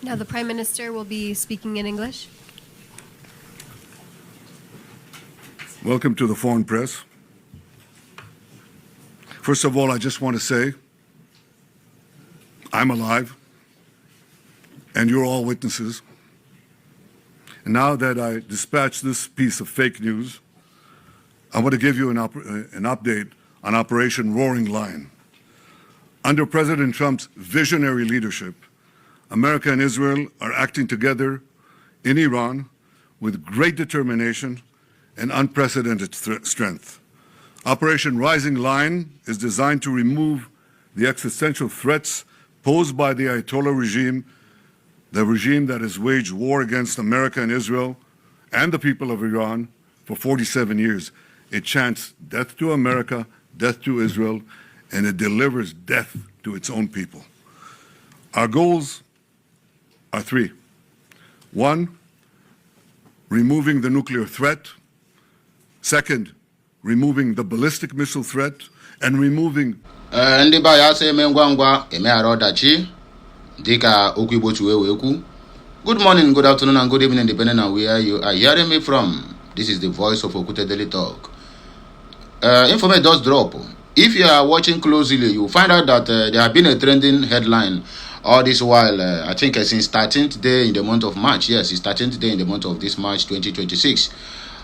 Now the Prime Minister will be speaking in English. Welcome to the Foreign Press. First of all, I just want to say I'm alive, and you're all witnesses. And now that I dispatched this piece of fake news, I want to give you an update on Operation Roaring Lion. Under President Trump's visionary leadership, America and Israel are acting together in Iran with great determination and unprecedented strength. Operation Rising Lion is designed to remove the existential threats posed by the Ayatollah regime, the regime that has waged war against America and Israel and the people of Iran for 47 years. It chants death to America, death to Israel, and it delivers death to its own people. Our goals are three. One, removing the nuclear threat. Second, removing the ballistic missile threat. And removing... Ndị ba ya sị eme ngwa ngwa eme arụ ọdachi dịka okwu Igbo chi wee kwu. Good morning, good afternoon, and good evening, depending on where you are hearing me from. This is the voice of Okute Daily Talk. Information does drop. If you are watching closely, you will find out that there have been a trending headline all this while. I think since 13th day in the month of March. Yes, it's 13th day in the month of this March 2026.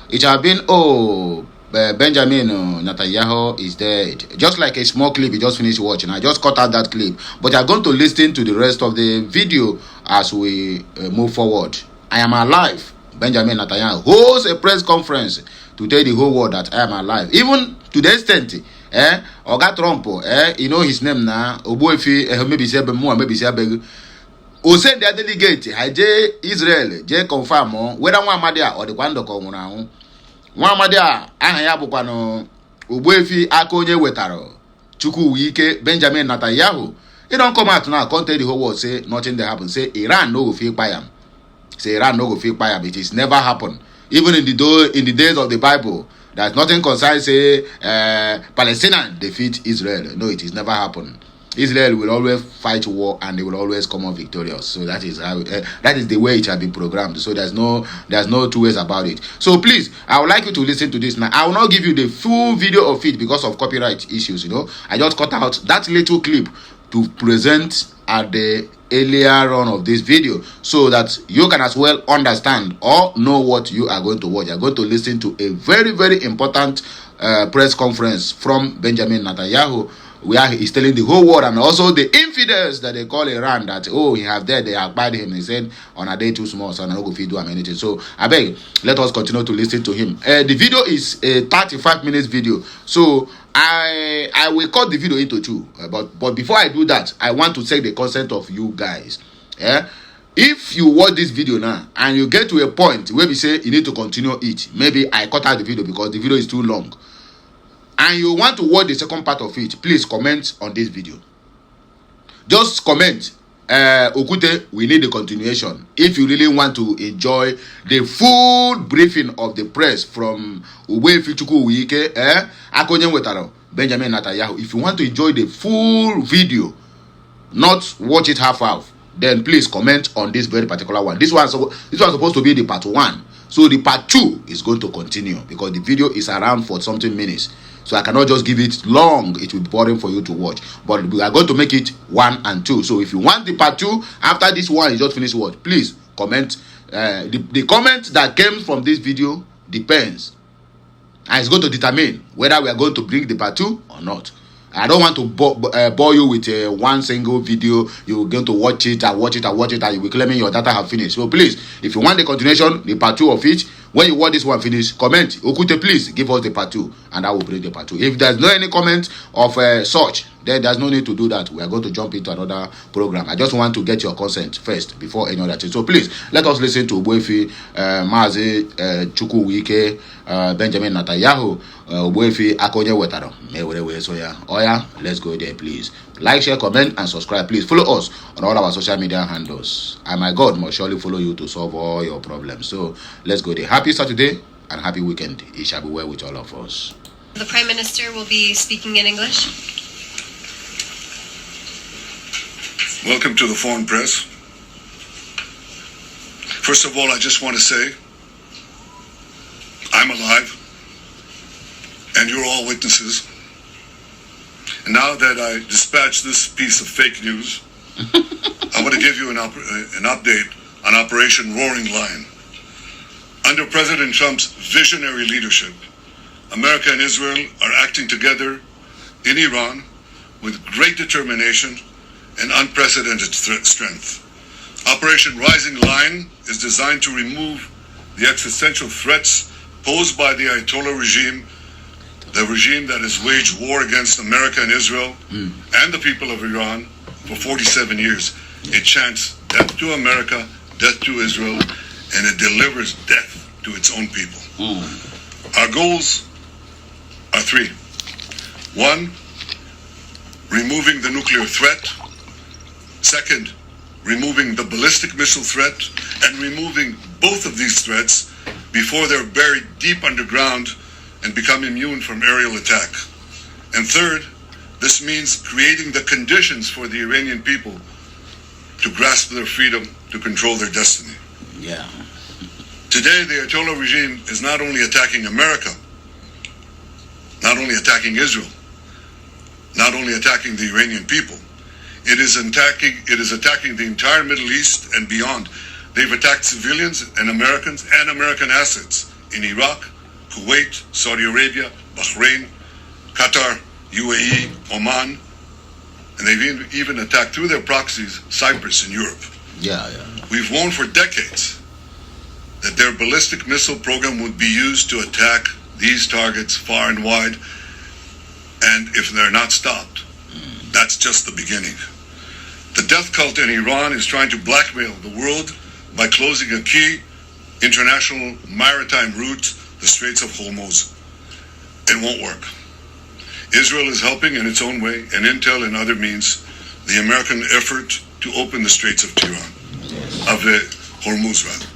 It has been, Benjamin Netanyahu is dead. Just like a small clip you just finished watching. I just cut out that clip. But you are going to listen to the rest of the video as we move forward. I am alive. Benjamin Netanyahu holds a press conference to tell the whole world that I am alive. Even to the extent, Oga Trump, you know his name now, Obuefi, maybe say more, maybe say beg. O send their delegate, I Israel, confirm whether one Madia or the Kwando Komuna. One Madia, I have Bukano, Obuefi, Akonye Wetaro, Chuku Wike, Benjamin Netanyahu. He don't come out now, can't tell the whole world, say nothing that happened. Say Iran no go feel by him. Say Iran no go feel by him. It is never happened. Even in the days of the Bible, there's nothing concerned say Palestinian defeat Israel. No, it is never happened. Israel will always fight war and they will always come out victorious. So that is how that is the way it has been programmed. So there's no two ways about it. So please, I would like you to listen to this now. I will not give you the full video of it because of copyright issues. You know, I just cut out that little clip to present at the earlier run of this video so that you can as well understand or know what you are going to watch. You are going to listen to a very, very important press conference from Benjamin Netanyahu, where he is telling the whole world and also the infidels that they call Iran that, oh, he have there, they have bad him. He said, on a day too small, so I'm not going to do him anything. So, I beg, let us continue to listen to him. The video is a 35 minutes video. So, I will cut the video into two. But before I do that, I want to take the consent of you guys. If you watch this video now and you get to a point where we say you need to continue it, maybe I cut out the video because the video is too long, and you want to watch the second part of it, please comment on this video. Just comment, Okute, we need the continuation. If you really want to enjoy the full briefing of the press from Uwefi Chuku Wike, Akonye Wetaro, Benjamin Netanyahu, if you want to enjoy the full video, not watch it half, then please comment on this very particular one. This was supposed to be the part 1. So the part 2 is going to continue because the video is around for something minutes. So I cannot just give it long. It will be boring for you to watch. But we are going to make it 1 and 2. So if you want the part 2, after this one, you just finish watch. Please comment. The comment that came from this video depends. And it's going to determine whether we are going to bring the part 2 or not. I don't want to bore you with one single video. You're going to watch it, and you'll be claiming your data have finished. So please, if you want the continuation, the part 2 of it, when you watch this one finish, comment, Okute, please give us the part 2, and I will bring the part 2. If there's no any comment of such, then there's no need to do that. We are going to jump into another program. I just want to get your consent first before any other thing. So please, let us listen to Obuefi, Mazi, Chuku Wike, Benjamin Netanyahu, Obuefi, Akonye Wetaro. Oh yeah, let's go there, please. Like, share, comment, and subscribe. Please follow us on all our social media handles. And my God must surely follow you to solve all your problems. So let's go there. Happy Saturday and happy weekend. It shall be well with all of us. The Prime Minister will be speaking in English. Welcome to the Foreign Press. First of all, I just want to say, I'm alive, and you're all witnesses. And now that I dispatched this piece of fake news, I want to give you an update on Operation Roaring Lion. Under President Trump's visionary leadership, America and Israel are acting together in Iran with great determination and unprecedented strength. Operation Rising Lion is designed to remove the existential threats posed by the Ayatollah regime, the regime that has waged war against America and Israel and the people of Iran for 47 years. It chants death to America, death to Israel, and it delivers death to its own people. Our goals are three. One, removing the nuclear threat. Second, removing the ballistic missile threat, and removing both of these threats before they're buried deep underground and become immune from aerial attack. And third, this means creating the conditions for the Iranian people to grasp their freedom, to control their destiny. Yeah. Today, the Ayatollah regime is not only attacking America, not only attacking Israel, not only attacking the Iranian people, it is attacking the entire Middle East and beyond. They've attacked civilians and American assets in Iraq, Kuwait, Saudi Arabia, Bahrain, Qatar, UAE, Oman, and they've even attacked through their proxies Cyprus in Europe. Yeah. We've warned for decades that their ballistic missile program would be used to attack these targets far and wide, and if they're not stopped, that's just the beginning. The death cult in Iran is trying to blackmail the world by closing a key international maritime route, the Straits of Hormuz. It won't work. Israel is helping in its own way, and intel and other means, the American effort to open the Straits of Hormuz, rather.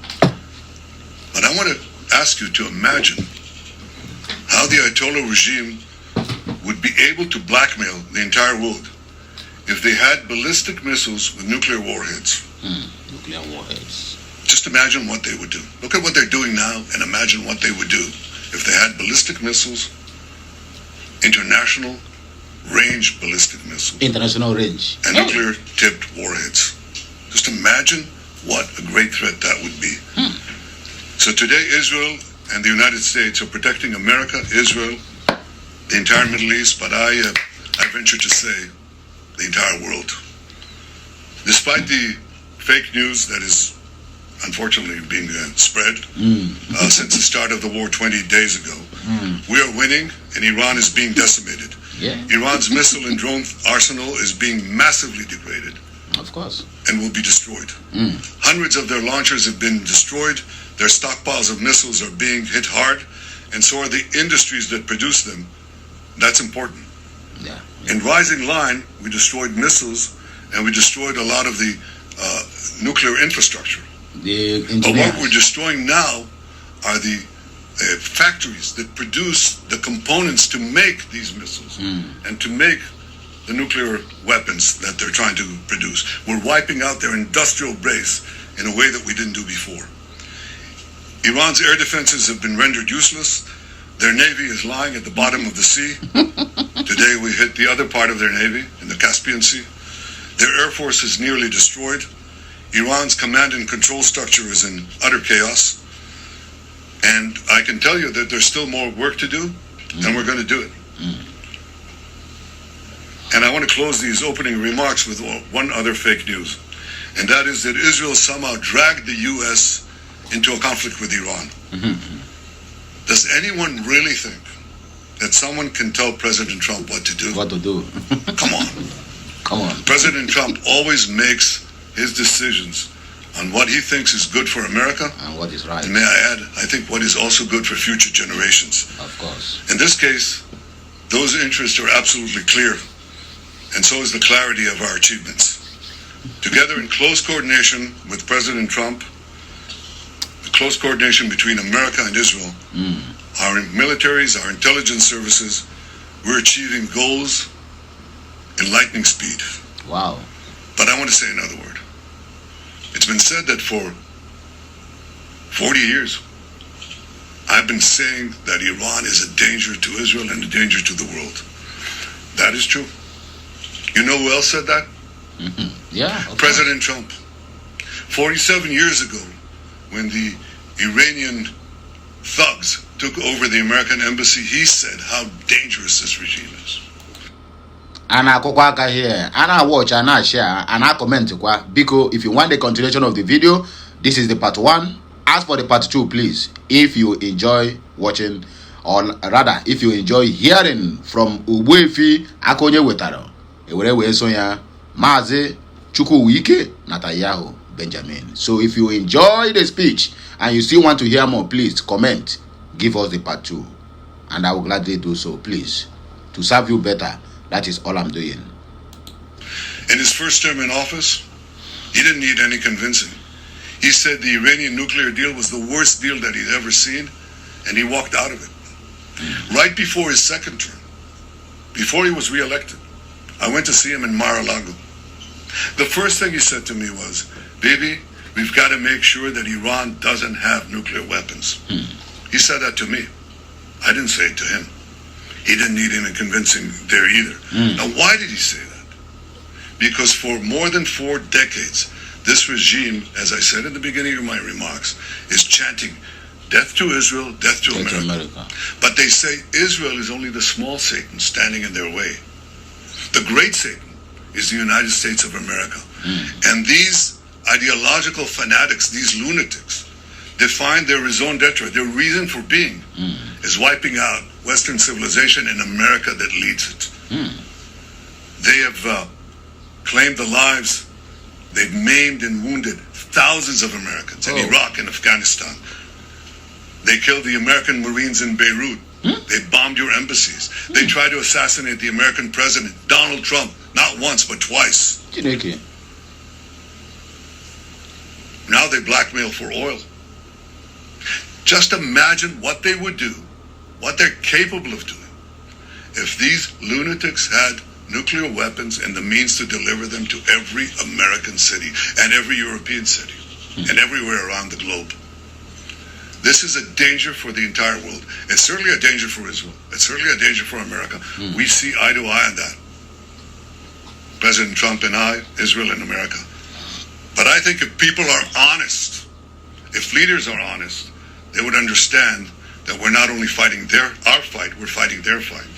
But I want to ask you to imagine how the Ayatollah regime would be able to blackmail the entire world if they had ballistic missiles with nuclear warheads. Nuclear warheads. Just imagine what they would do. Look at what they're doing now and imagine what they would do if they had ballistic missiles, international range ballistic missiles. International range. And nuclear tipped warheads. Just imagine what a great threat that would be. So today Israel and the United States are protecting America, Israel, the entire Middle East, but I venture to say the entire world. Despite the fake news that is unfortunately being spread since the start of the war 20 days ago, we are winning and Iran is being decimated. Yeah. Iran's missile and drone arsenal is being massively degraded. Of course. And will be destroyed. Hundreds of their launchers have been destroyed. Their stockpiles of missiles are being hit hard, and so are the industries that produce them. That's important. Yeah. In Rising Line, we destroyed missiles, and we destroyed a lot of the nuclear infrastructure. But what we're destroying now are the factories that produce the components to make these missiles and to make the nuclear weapons that they're trying to produce. We're wiping out their industrial base in a way that we didn't do before. Iran's air defenses have been rendered useless. Their navy is lying at the bottom of the sea. Today we hit the other part of their navy in the Caspian Sea. Their air force is nearly destroyed. Iran's command and control structure is in utter chaos. And I can tell you that there's still more work to do, and we're going to do it. And I want to close these opening remarks with one other fake news, and that is that Israel somehow dragged the U.S. into a conflict with Iran. Does anyone really think that someone can tell President Trump what to do? What to do? Come on. Come on. President Trump always makes his decisions on what he thinks is good for America. And what is right. And may I add, I think what is also good for future generations. Of course. In this case, those interests are absolutely clear, and so is the clarity of our achievements. Together in close coordination with President Trump, the close coordination between America and Israel, our militaries, our intelligence services, we're achieving goals in lightning speed. Wow. But I want to say another word. It's been said that for 40 years, I've been saying that Iran is a danger to Israel and a danger to the world. That is true. You know who else said that? Yeah. Okay. President Trump. 47 years ago, when the Iranian thugs took over the American embassy, he said how dangerous this regime is. And I here, and I watch, and I share, and I comment. Because if you want the continuation of the video, this is the part 1. As for the part 2, please, if you enjoy watching, or rather, if you enjoy hearing from Ugwefi Akonye Wetaro, Ewerewe Sonya, Maze Chukwuwike Netanyahu Benjamin. So if you enjoy the speech and you still want to hear more, please comment, give us the part 2, and I will gladly do so, please, to serve you better. That is all I'm doing. In his first term in office, he didn't need any convincing. He said the Iranian nuclear deal was the worst deal that he'd ever seen, and he walked out of it. Right before his second term, before he was reelected, I went to see him in Mar-a-Lago. The first thing he said to me was, "Baby, we've got to make sure that Iran doesn't have nuclear weapons." He said that to me. I didn't say it to him. He didn't need any convincing there either. Now, why did he say that? Because for more than 4 decades, this regime, as I said in the beginning of my remarks, is chanting death to Israel, death to America. But they say Israel is only the small Satan standing in their way. The great Satan is the United States of America. And these ideological fanatics, these lunatics, define their raison d'etre, their reason for being, is wiping out Western civilization in America that leads it. They have claimed the lives, they've maimed and wounded thousands of Americans in Iraq and Afghanistan. They killed the American Marines in Beirut. They bombed your embassies. They tried to assassinate the American president, Donald Trump, not once, but twice. Now they blackmail for oil. Just imagine what they would do, what they're capable of doing, if these lunatics had nuclear weapons and the means to deliver them to every American city and every European city and everywhere around the globe. This is a danger for the entire world. It's certainly a danger for Israel. It's certainly a danger for America. We see eye to eye on that. President Trump and I, Israel and America. But I think if people are honest, if leaders are honest, they would understand that we're not only fighting our fight, we're fighting their fight.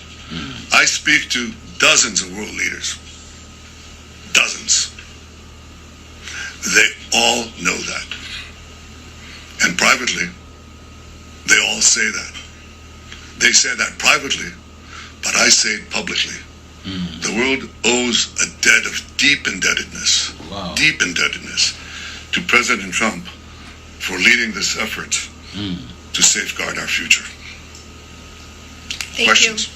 I speak to dozens of world leaders. Dozens. They all know that. And privately, they all say that. They say that privately, but I say it publicly. The world owes a debt of deep indebtedness, to President Trump for leading this effort to safeguard our future. Thank Questions?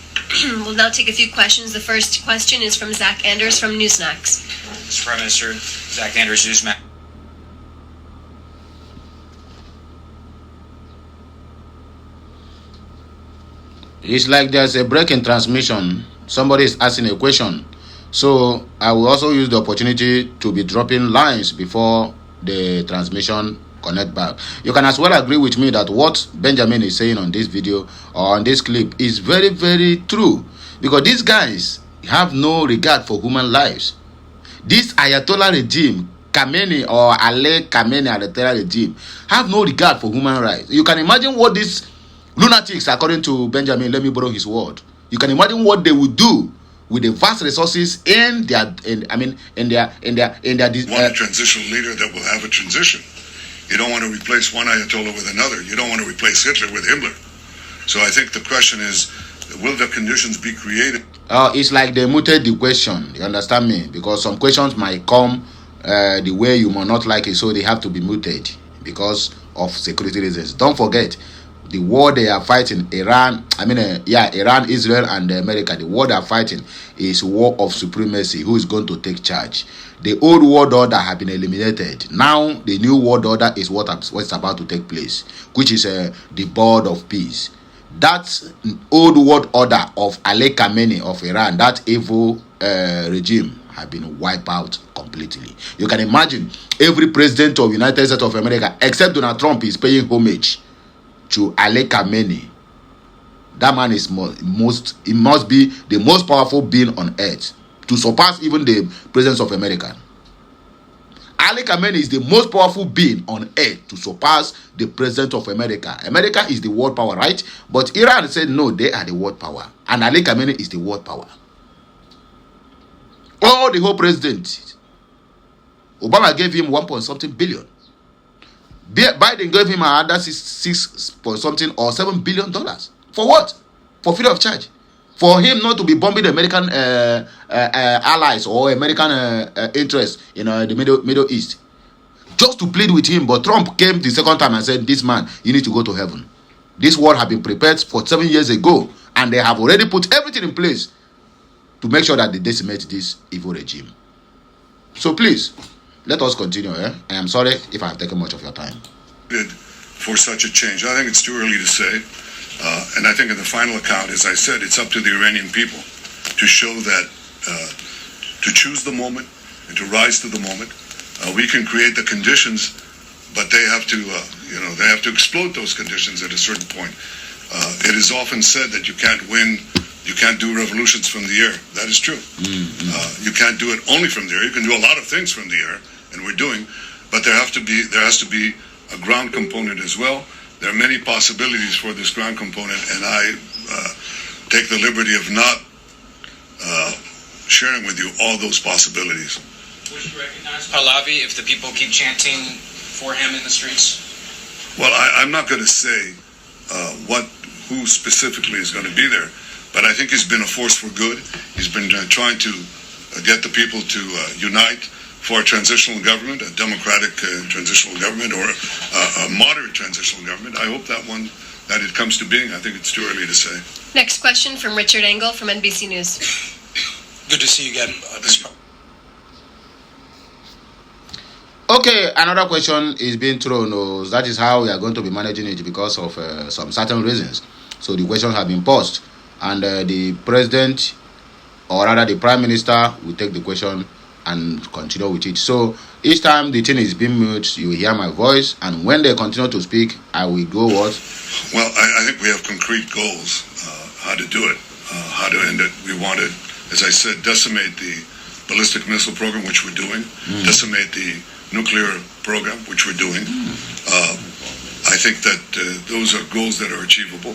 you. We'll now take a few questions. The first question is from Zach Anders from Newsmax. Mr. Prime Minister, Zach Anders, Newsmax. It's like there's a break in transmission. Somebody is asking a question. So I will also use the opportunity to be dropping lines before the transmission connect back. You can as well agree with me that what Benjamin is saying on this video or on this clip is very, very true. Because these guys have no regard for human lives. This Ayatollah regime, Khamenei or Ali Khamenei Ayatollah regime, have no regard for human rights. You can imagine what these lunatics, according to Benjamin, let me borrow his word. You can imagine what they would do with the vast resources in their Want a transitional leader that will have a transition. You don't want to replace one Ayatollah with another. You don't want to replace Hitler with Himmler. So I think the question is, will the conditions be created? It's like they muted the question. You understand me? Because some questions might come the way you might not like it, so they have to be muted because of security reasons. Don't forget, the war they are fighting, Iran, Israel and America, the war they are fighting is war of supremacy. Who is going to take charge? The old world order have been eliminated. Now, the new world order is what's about to take place, which is the board of peace. That old world order of Ali Khamenei of Iran, that evil regime, have been wiped out completely. You can imagine every president of United States of America, except Donald Trump, is paying homage to Ali Khamenei. That man is he must be the most powerful being on earth, to surpass even the presidents of America. Ali Khamenei is the most powerful being on earth to surpass the president of America. America is the world power, right? But Iran said no, they are the world power. And Ali Khamenei is the world power. Oh, the whole president. Obama gave him 1.something billion. Biden gave him another 6.something or $7 billion. For what? For free of charge. For him not to be bombing the American allies or American interests in the Middle East. Just to plead with him. But Trump came the second time and said, this man, you need to go to heaven. This war had been prepared for 7 years ago. And they have already put everything in place to make sure that they decimate this evil regime. So please, let us continue. I am sorry if I have taken much of your time. For such a change, I think it's too early to say. And I think in the final account, as I said, it's up to the Iranian people to show that, to choose the moment and to rise to the moment. We can create the conditions, but they have to, they have to exploit those conditions at a certain point. It is often said that you can't do revolutions from the air. That is true. Mm-hmm. You can't do it only from the air. You can do a lot of things from the air, and we're doing, but there has to be a ground component as well. There are many possibilities for this ground component, and I take the liberty of not sharing with you all those possibilities. Would you recognize Pahlavi if the people keep chanting for him in the streets? Well, I'm not going to say who specifically is going to be there, but I think he's been a force for good. He's been trying to get the people to unite for a transitional government, a democratic transitional government, or a moderate transitional government. I hope that it comes to being. I think it's too early to say. Next question from Richard Engel from NBC News. Good to see you again. Okay, another question is being thrown. That is how we are going to be managing it because of some certain reasons. So the question has been posed, and the president, or rather the prime minister, will take the question and continue with it. So each time the thing is being mute, you hear my voice, and when they continue to speak, I will go what? Well, I think we have concrete goals, how to do it, how to end it. We want to, as I said, decimate the ballistic missile program, which we're doing, decimate the nuclear program, which we're doing. I think that those are goals that are achievable,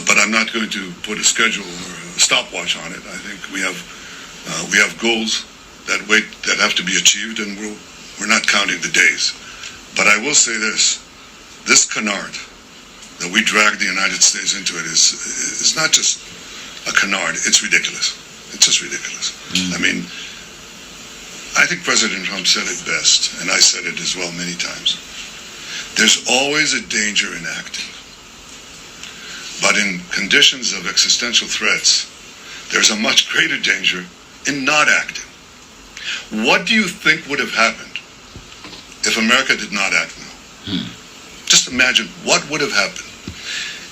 but I'm not going to put a schedule or a stopwatch on it. I think we have goals that have to be achieved, and we're not counting the days. But I will say this canard that we dragged the United States into it is not just a canard. It's ridiculous. It's just ridiculous. I mean, I think President Trump said it best, and I said it as well many times. There's always a danger in acting. But in conditions of existential threats, there's a much greater danger in not acting. What do you think would have happened if America did not act now? Just imagine what would have happened.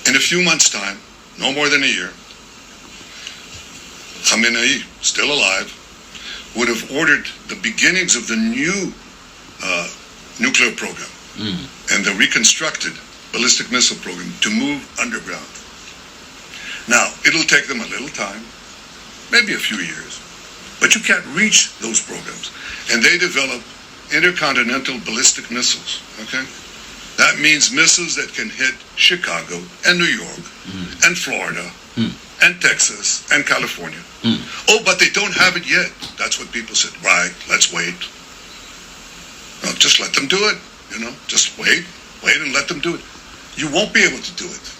In a few months' time, no more than a year, Khamenei, still alive, would have ordered the beginnings of the new nuclear program and the reconstructed ballistic missile program to move underground. Now, it'll take them a little time, maybe a few years, but you can't reach those programs. And they develop intercontinental ballistic missiles, okay? That means missiles that can hit Chicago and New York and Florida and Texas and California. Oh, but they don't have it yet. That's what people said. Right, let's wait. No, just let them do it, Just wait and let them do it. You won't be able to do it.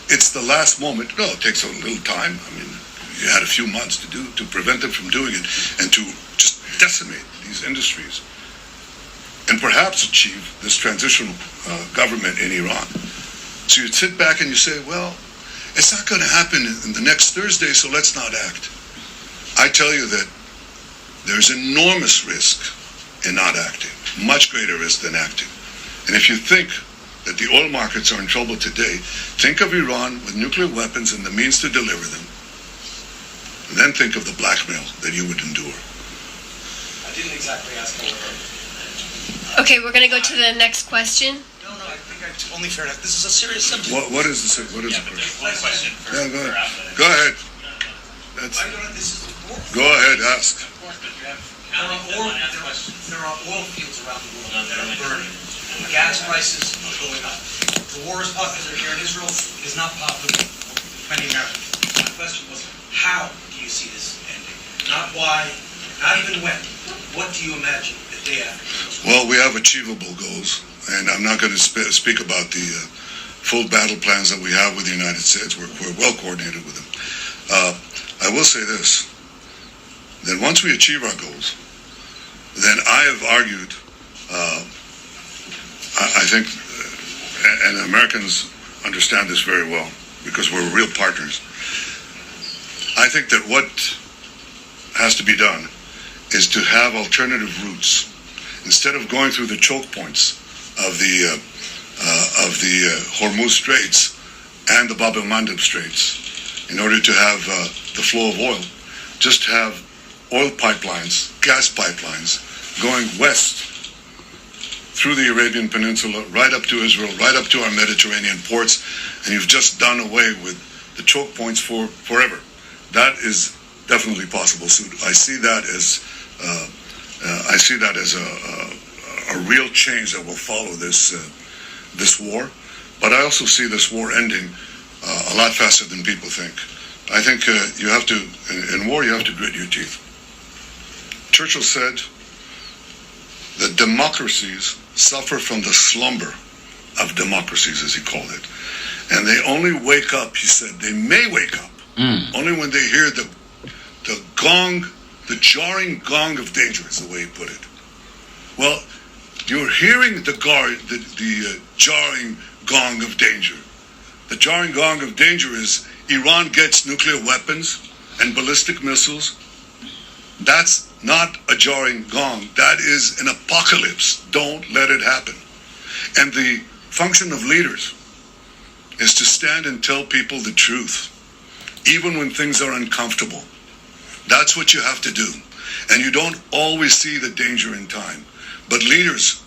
It's the last moment. No, it takes a little time. I mean, you had a few months to prevent them from doing it and to just decimate these industries and perhaps achieve this transitional government in Iran. So you'd sit back and you say, well, it's not going to happen in the next Thursday, so let's not act. I tell you that there's enormous risk in not acting, much greater risk than acting. And if you think that the oil markets are in trouble today, think of Iran with nuclear weapons and the means to deliver them. And then think of the blackmail that you would endure. didn't exactly ask for her. Okay, we're going to go to the next question. No, I think it's only fair enough. This is a serious subject. What is the question? One question. Yeah, go ahead. Go ahead. Go ahead, ask. There are oil fields around the world that are burning. Gas prices are going up. The war is popular here in Israel, is not popular with many Americans. My question was, how do you see this ending? Not why, not even when. What do you imagine the day after? Well, we have achievable goals, and I'm not going to speak about the full battle plans that we have with the United States. We're well coordinated with them. I will say this, that once we achieve our goals, then I have argued, I think, and Americans understand this very well, because we're real partners. I think that what has to be done is to have alternative routes. Instead of going through the choke points of the Hormuz Straits and the Bab el-Mandeb Straits, in order to have the flow of oil, just have oil pipelines, gas pipelines, going west through the Arabian Peninsula, right up to Israel, right up to our Mediterranean ports, and you've just done away with the choke points forever. That is definitely possible. So I see that as a real change that will follow this war. But I also see this war ending a lot faster than people think. I think you have to, in war, you have to grit your teeth. Churchill said that democracies suffer from the slumber of democracies, as he called it. And they only wake up, he said, they may wake up, only when they hear the gong, the jarring gong of danger, is the way he put it. Well, you're hearing the jarring gong of danger. The jarring gong of danger is Iran gets nuclear weapons and ballistic missiles. That's not a jarring gong. That is an apocalypse. Don't let it happen. And the function of leaders is to stand and tell people the truth, even when things are uncomfortable. That's what you have to do. And you don't always see the danger in time. But leaders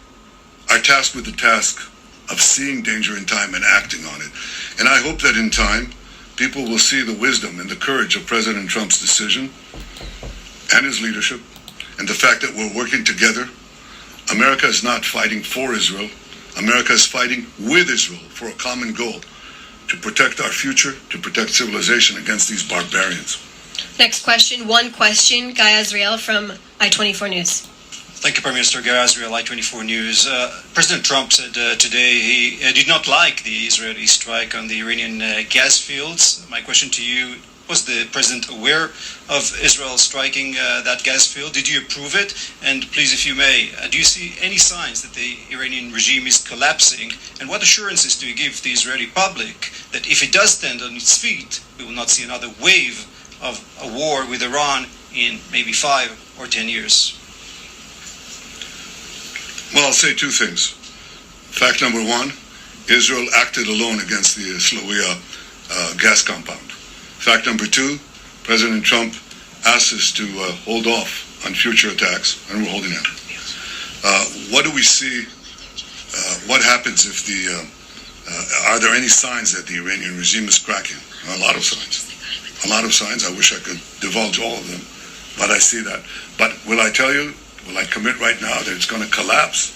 are tasked with the task of seeing danger in time and acting on it. And I hope that in time, people will see the wisdom and the courage of President Trump's decision and his leadership, and the fact that we're working together. America is not fighting for Israel. America is fighting with Israel for a common goal, to protect our future, to protect civilization against these barbarians. Next question, one question, Guy Azriel from I-24 News. Thank you, Prime Minister. Guy Azriel, I-24 News. President Trump said today he did not like the Israeli strike on the Iranian gas fields. My question to you, was the President aware of Israel striking that gas field? Did you approve it? And please, if you may, do you see any signs that the Iranian regime is collapsing? And what assurances do you give the Israeli public that if it does stand on its feet, we will not see another wave of a war with Iran in maybe 5 or 10 years? Well, I'll say two things. Fact number one, Israel acted alone against the Slawiya gas compound. Fact number two, President Trump asked us to hold off on future attacks, and we're holding out. What do we see? What happens if are there any signs that the Iranian regime is cracking? A lot of signs. A lot of signs. I wish I could divulge all of them, but I see that. But will I tell you, will I commit right now that it's going to collapse?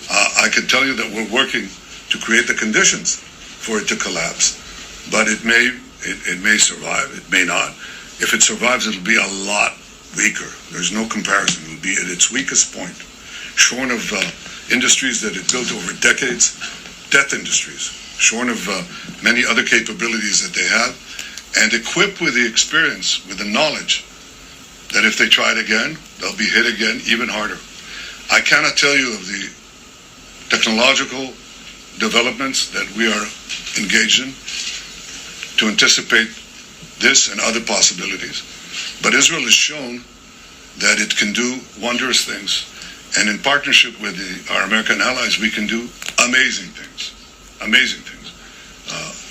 I can tell you that we're working to create the conditions for it to collapse, but it may survive, it may not. If it survives, it'll be a lot weaker. There's no comparison. It'll be at its weakest point, shorn of industries that it built over decades, death industries, shorn of many other capabilities that they have, and equipped with the experience, with the knowledge that if they try it again, they'll be hit again even harder. I cannot tell you of the technological developments that we are engaged in to anticipate this and other possibilities. But Israel has shown that it can do wondrous things. And in partnership with our American allies, we can do amazing things. Amazing things.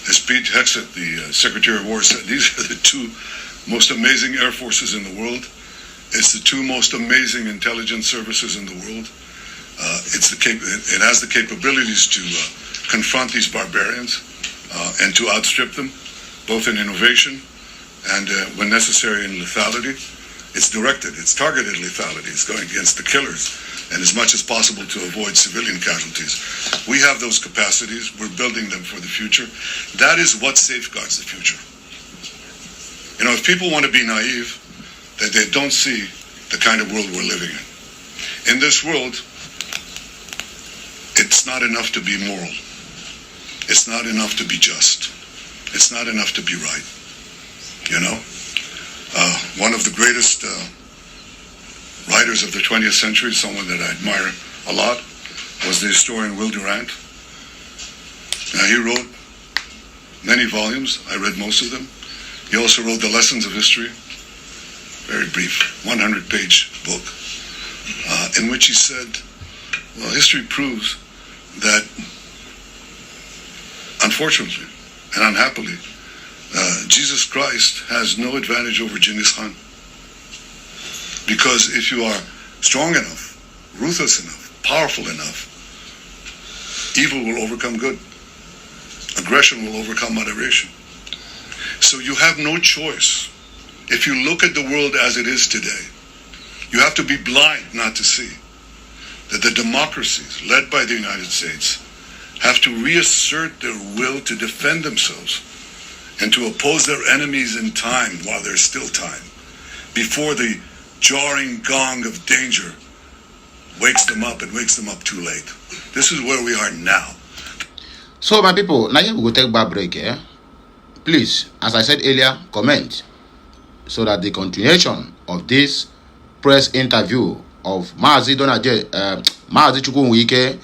As Pete Hegseth, the Secretary of War, said, these are the two most amazing air forces in the world. It's the two most amazing intelligence services in the world. It has the capabilities to confront these barbarians and to outstrip them, both in innovation and, when necessary, in lethality. It's directed, it's targeted lethality. It's going against the killers and as much as possible to avoid civilian casualties. We have those capacities. We're building them for the future. That is what safeguards the future. You know, if people want to be naive, that they don't see the kind of world we're living in. In this world, it's not enough to be moral. It's not enough to be just. It's not enough to be right. You know? One of the greatest writers of the 20th century, someone that I admire a lot, was the historian Will Durant. Now, he wrote many volumes. I read most of them. He also wrote The Lessons of History, very brief, 100-page book, in which he said, well, history proves that, unfortunately and unhappily, Jesus Christ has no advantage over Genghis Khan. Because if you are strong enough, ruthless enough, powerful enough, evil will overcome good. Aggression will overcome moderation. So you have no choice. If you look at the world as it is today, you have to be blind not to see that the democracies led by the United States have to reassert their will to defend themselves and to oppose their enemies in time while there's still time, before the jarring gong of danger wakes them up and wakes them up too late. This is where we are now. So my people, now we will take a break here. Please, as I said earlier, comment so that the continuation of this press interview of Mazi Chukwuwike,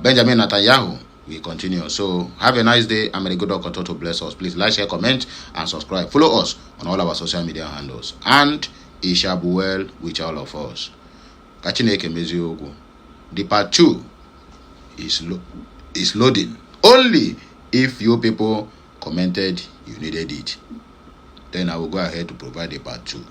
Benjamin Netanyahu will continue. So have a nice day, and may the good God continue to bless us. Please like, share, comment, and subscribe. Follow us on all our social media handles, and it shall be well with all of us. The part 2 is loading. Only if you people commented you needed it, then I will go ahead to provide a part 2.